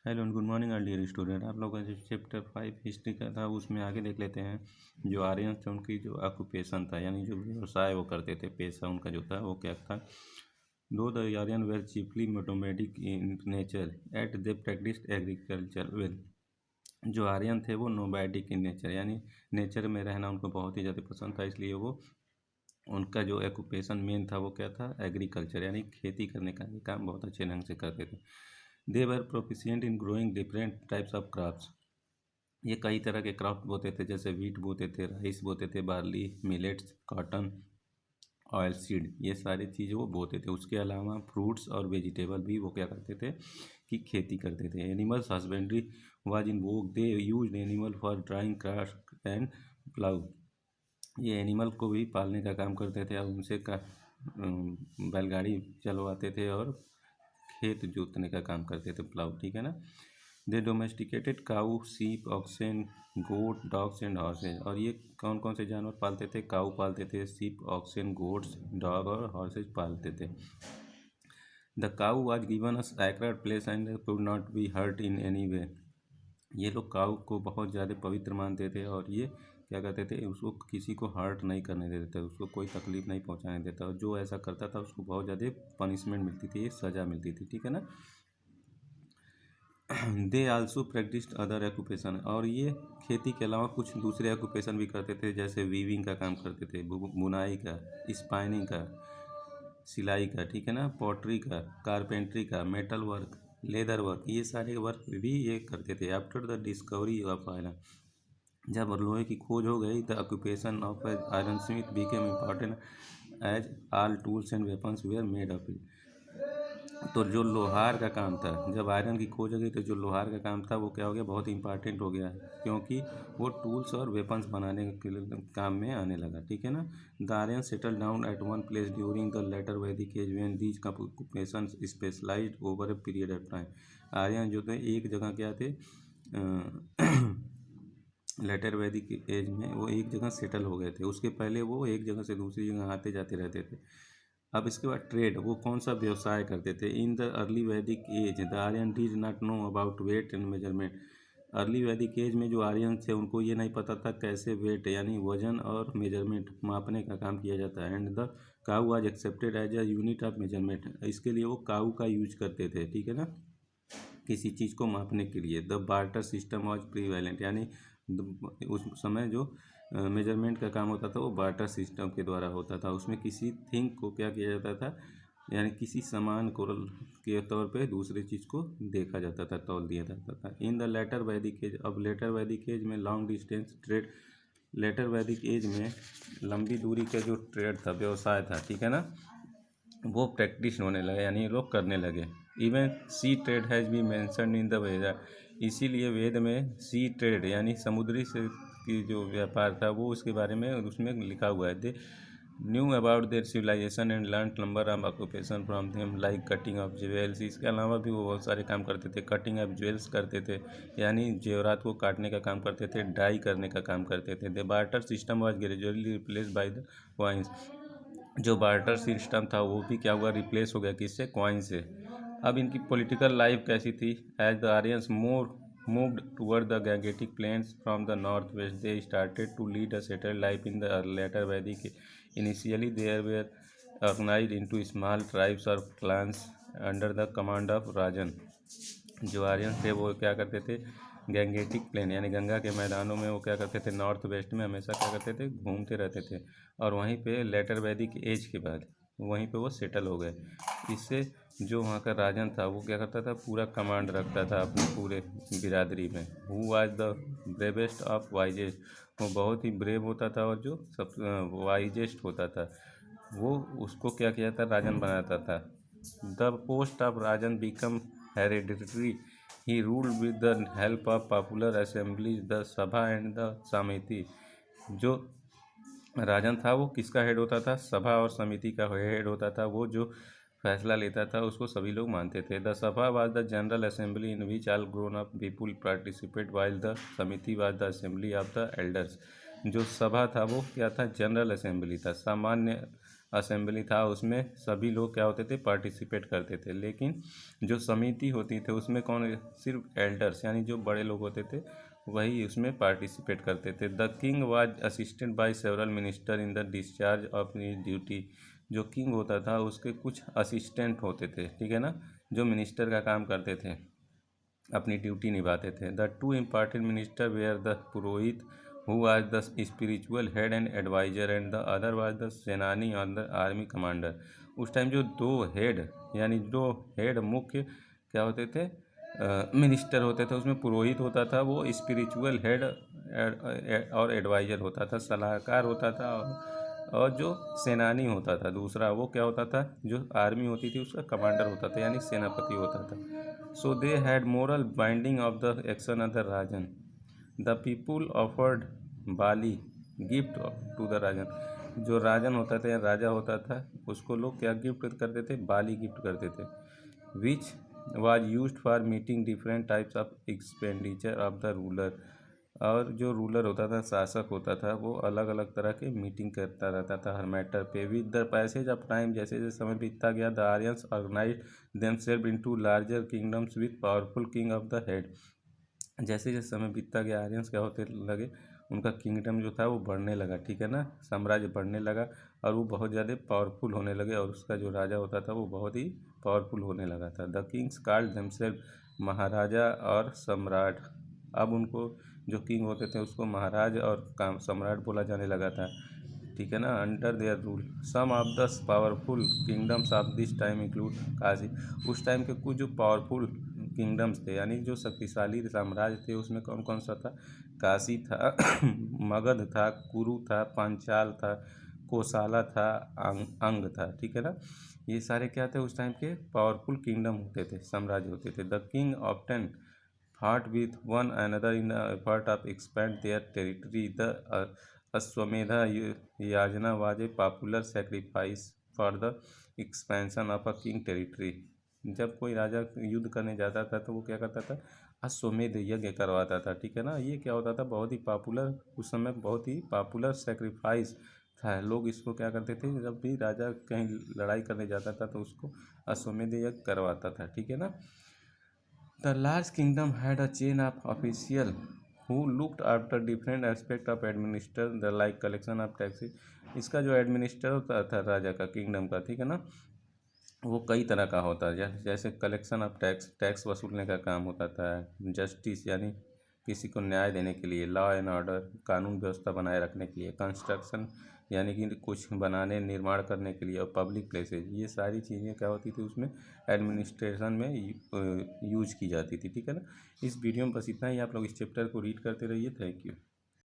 Hello and good morning all dear student. आप लोगों का जो चैप्टर 5 हिस्ट्री का था उसमें आगे देख लेते हैं। जो आर्यन थे उनकी जो ऑक्यूपेशन था यानी जो व्यवसाय वो करते थे, पेशा उनका जो था वो क्या था। Though the Aryan were chiefly nomadic in nature yet they practised agriculture well. जो आर्यन थे वो नोमैडिक इन नेचर यानी नेचर में रहना उनको बहुत ही ज़्यादा पसंद था, इसलिए वो उनका जो ऑक्यूपेशन मेन था वो क्या था, एग्रीकल्चर यानी खेती करने का ये काम बहुत अच्छे ढंग से करते थे। They were proficient in growing different types of crops. ये कई तरह के क्रॉप बोते थे, जैसे वीट बोते थे, राइस बोते थे, barley, millets, cotton, oil seed, ये सारी चीज़ वो बोते थे। उसके अलावा फ्रूट्स और वेजिटेबल भी वो क्या करते थे कि खेती करते थे। Animals husbandry was in woke, they used animal for drawing cross and plough. ये एनिमल को भी पालने का काम करते थे और उनसे बैलगाड़ी चलवाते थे और खेत जोतने का काम करते थे, प्लाउ, ठीक है ना। दे डोमेस्टिकेटेड काऊ, सीप, ऑक्सेन, गोट, डॉग्स एंड हॉर्सेज। और ये कौन कौन से जानवर पालते थे? काऊ पालते थे, सीप, ऑक्सेन, गोट्स, डॉग और हॉर्सेज पालते थे। The cow was given a sacred place and could not be hurt in any way. ये लोग काऊ को बहुत ज़्यादा पवित्र मानते थे और ये क्या करते थे, उसको किसी को हर्ट नहीं करने देते थे, उसको कोई तकलीफ नहीं पहुंचाने देता, और जो ऐसा करता था उसको बहुत ज़्यादा पनिशमेंट मिलती थी, सज़ा मिलती थी, ठीक है ना। They also practised other occupation. और ये खेती के अलावा कुछ दूसरे ऑक्यूपेशन भी करते थे, जैसे वीविंग का काम करते थे, बुनाई का, स्पाइनिंग का, सिलाई का, ठीक है ना, पॉटरी का, कारपेंट्री का, मेटल वर्क, लेदर वर्क, ये सारे वर्क भी ये करते थे। After the discovery of iron, जब लोहे की खोज हो गई, the occupation of iron smith became important as all tools and weapons were made of it. तो जो लोहार का काम था, जब आयरन की खोज हो गई तो जो लोहार का काम था वो क्या हो गया, बहुत इंपॉर्टेंट हो गया, क्योंकि वो टूल्स और वेपन्स बनाने के काम में आने लगा, ठीक है ना। The Aryan settle down at one place during the later Vedic age when these occupation specialized over a period of time. Aryan जो थे एक जगह क्या थे, लेटर वैदिक एज में वो एक जगह सेटल हो गए थे। उसके पहले वो एक जगह से दूसरी जगह आते जाते रहते थे। अब इसके बाद ट्रेड, वो कौन सा व्यवसाय करते थे। In the early Vedic age the Aryan did not know about weight and measurement. Early Vedic age में जो आर्यन थे उनको ये नहीं पता था कैसे वेट यानी वजन और मेजरमेंट मापने का काम किया जाता है। And the cow was accepted as a unit of measurement. इसके लिए वो काऊ का यूज करते थे, ठीक है ना, किसी चीज़ को मापने के लिए। द बार्टर सिस्टम वाज प्रीवैलेंट, यानी उस समय जो मेजरमेंट का काम होता था वो बार्टर सिस्टम के द्वारा होता था। उसमें किसी थिंग को क्या किया जाता था, यानी किसी सामान को के तौर पे दूसरी चीज़ को देखा जाता था, तौल दिया जाता था। इन द लेटर वैदिक एज, अब लेटर वैदिक एज में long distance trade, letter Vedic age में लंबी दूरी का जो ट्रेड था, व्यवसाय था, ठीक है ना, वो प्रैक्टिस होने लगे, यानी ये लोग करने लगे। Even sea trade has been mentioned in the Veda. इसीलिए वेद में सी ट्रेड यानी समुद्री से की जो व्यापार था वो उसके बारे में उसमें लिखा हुआ है। They knew about their civilisation and learn number of occupation from them like cutting of jewels. इसके अलावा भी वो बहुत सारे काम करते थे। कटिंग ऑफ ज्वेल्स करते थे, यानी जेवरात को काटने का काम करते थे। डाई करने का काम करते थे। The barter system was gradually replace by the coins. जो बार्टर सिस्टम था वो भी क्या हुआ, रिप्लेस हो गया, किससे, कॉइन से। अब इनकी पॉलिटिकल लाइफ कैसी थी। As the Aryans more moved toward the Gangetic plains from the north west, they started to lead a settled life in the later Vedic. Initially there were organized into small tribes और clans under the command of rajan. जो Aryan थे वो क्या करते थे, Gangetic plane यानी गंगा के मैदानों में वो क्या करते थे, नॉर्थ वेस्ट में हमेशा क्या करते थे, घूमते रहते थे। और वहीं पे लेटर वैदिक एज के बाद वहीं पे वो सेटल हो गए। इससे जो वहाँ का राजन था वो क्या करता था, पूरा कमांड रखता था अपने पूरे बिरादरी में। Who was the bravest of wisest, वो बहुत ही ब्रेव होता था और जो सब वाइजेस्ट होता था वो उसको क्या किया था, राजन बनाता था। The post of Rajan become hereditary. He ruled with the help of popular assemblies the सभा एंड द समिति। जो राजन था वो किसका हेड होता था, सभा और समिति का हेड होता था। वो जो फैसला लेता था उसको सभी लोग मानते थे। The sabha was the general assembly in which all grown up people participate while the samiti was the assembly of the elders. जो सभा था वो क्या था, जनरल असेंबली था, सामान्य असेंबली था उसमें सभी लोग क्या होते थे, पार्टिसिपेट करते थे। लेकिन जो समिति होती थी उसमें कौन, सिर्फ एल्डर्स यानी जो बड़े लोग होते थे वही उसमें पार्टिसिपेट करते थे। The king was assisted by several minister in the discharge of duty. जो किंग होता था उसके कुछ असिस्टेंट होते थे, ठीक है ना, जो मिनिस्टर का काम करते थे, अपनी ड्यूटी निभाते थे। The two important minister were the purohit who was the spiritual head and adviser and the other was the senani और द आर्मी कमांडर। उस टाइम जो दो हेड यानी दो हेड मुख्य क्या होते थे, मिनिस्टर होते थे, उसमें पुरोहित होता था, वो स्पिरिचुअल हेड और एडवाइजर होता था, सलाहकार होता था। और जो सेनानी होता था दूसरा, वो क्या होता था, जो आर्मी होती थी उसका कमांडर होता था यानी सेनापति होता था। So they had moral binding of the action of the rajan. The people offered bali gift to the rajan. जो राजन होता था या राजा होता था उसको लोग क्या गिफ्ट करते थे, बाली गिफ्ट करते थे। Which was used for meeting different types of expenditure of the ruler. और जो रूलर होता था, शासक होता था, वो अलग अलग तरह के मीटिंग करता रहता था हर मैटर पे। With the passage of time, जैसे जैसे समय बीतता गया, the Aryans organise themself into larger kingdoms with powerful king of the head. जैसे जैसे समय बीतता गया आर्यंस क्या होते लगे, उनका किंगडम जो था वो बढ़ने लगा, ठीक है ना, साम्राज्य बढ़ने लगा और वो बहुत ज़्यादा पावरफुल होने लगे और उसका जो राजा होता था वो बहुत ही पावरफुल होने लगा था। द किंग्स कॉल्ड देमसेल्फ महाराजा और सम्राट। अब उनको जो किंग होते थे उसको महाराज और काम सम्राट बोला जाने लगा था, ठीक है ना, under their rule. Some of the powerful kingdoms of this time include Kashi. उस टाइम के कुछ जो पावरफुल किंगडम्स थे यानी जो शक्तिशाली साम्राज्य थे उसमें कौन कौन सा था, काशी था मगध था, कुरु था, पांचाल था, कोसाला था, अंग था, ठीक है ना। ये सारे क्या थे, उस टाइम के पावरफुल किंगडम होते थे, साम्राज्य होते थे। The king often fought with one another in the effort of expand their territory. The Ashwamedha Yajna was a popular sacrifice for the expansion of a king territory. जब कोई राजा युद्ध करने जाता था तो वो क्या करता था, अश्वमेध यज्ञ करवाता था, ठीक है ना। ये क्या होता था, बहुत ही पॉपुलर, उस समय बहुत ही पॉपुलर सेक्रीफाइस था। लोग इसको क्या करते थे, जब भी राजा कहीं लड़ाई करने जाता था तो उसको अश्वमेध यज्ञ करवाता था, ठीक है ना। The large kingdom had a chain of officials who looked after different aspects of administer the like collection of taxes. इसका जो एडमिनिस्टर होता था राजा का, किंगडम का, ठीक है ना, वो कई तरह का होता है। जैसे कलेक्शन ऑफ टैक्स, टैक्स वसूलने का काम होता था। जस्टिस यानी किसी को न्याय देने के लिए, लॉ एंड ऑर्डर कानून व्यवस्था बनाए रखने के लिए, कंस्ट्रक्शन यानी कि कुछ बनाने निर्माण करने के लिए, और पब्लिक प्लेसेज, ये सारी चीज़ें क्या होती थी उसमें एडमिनिस्ट्रेशन में यूज की जाती थी, ठीक है ना। इस वीडियो में बस इतना ही। आप लोग इस चैप्टर को रीड करते रहिए। Thank you.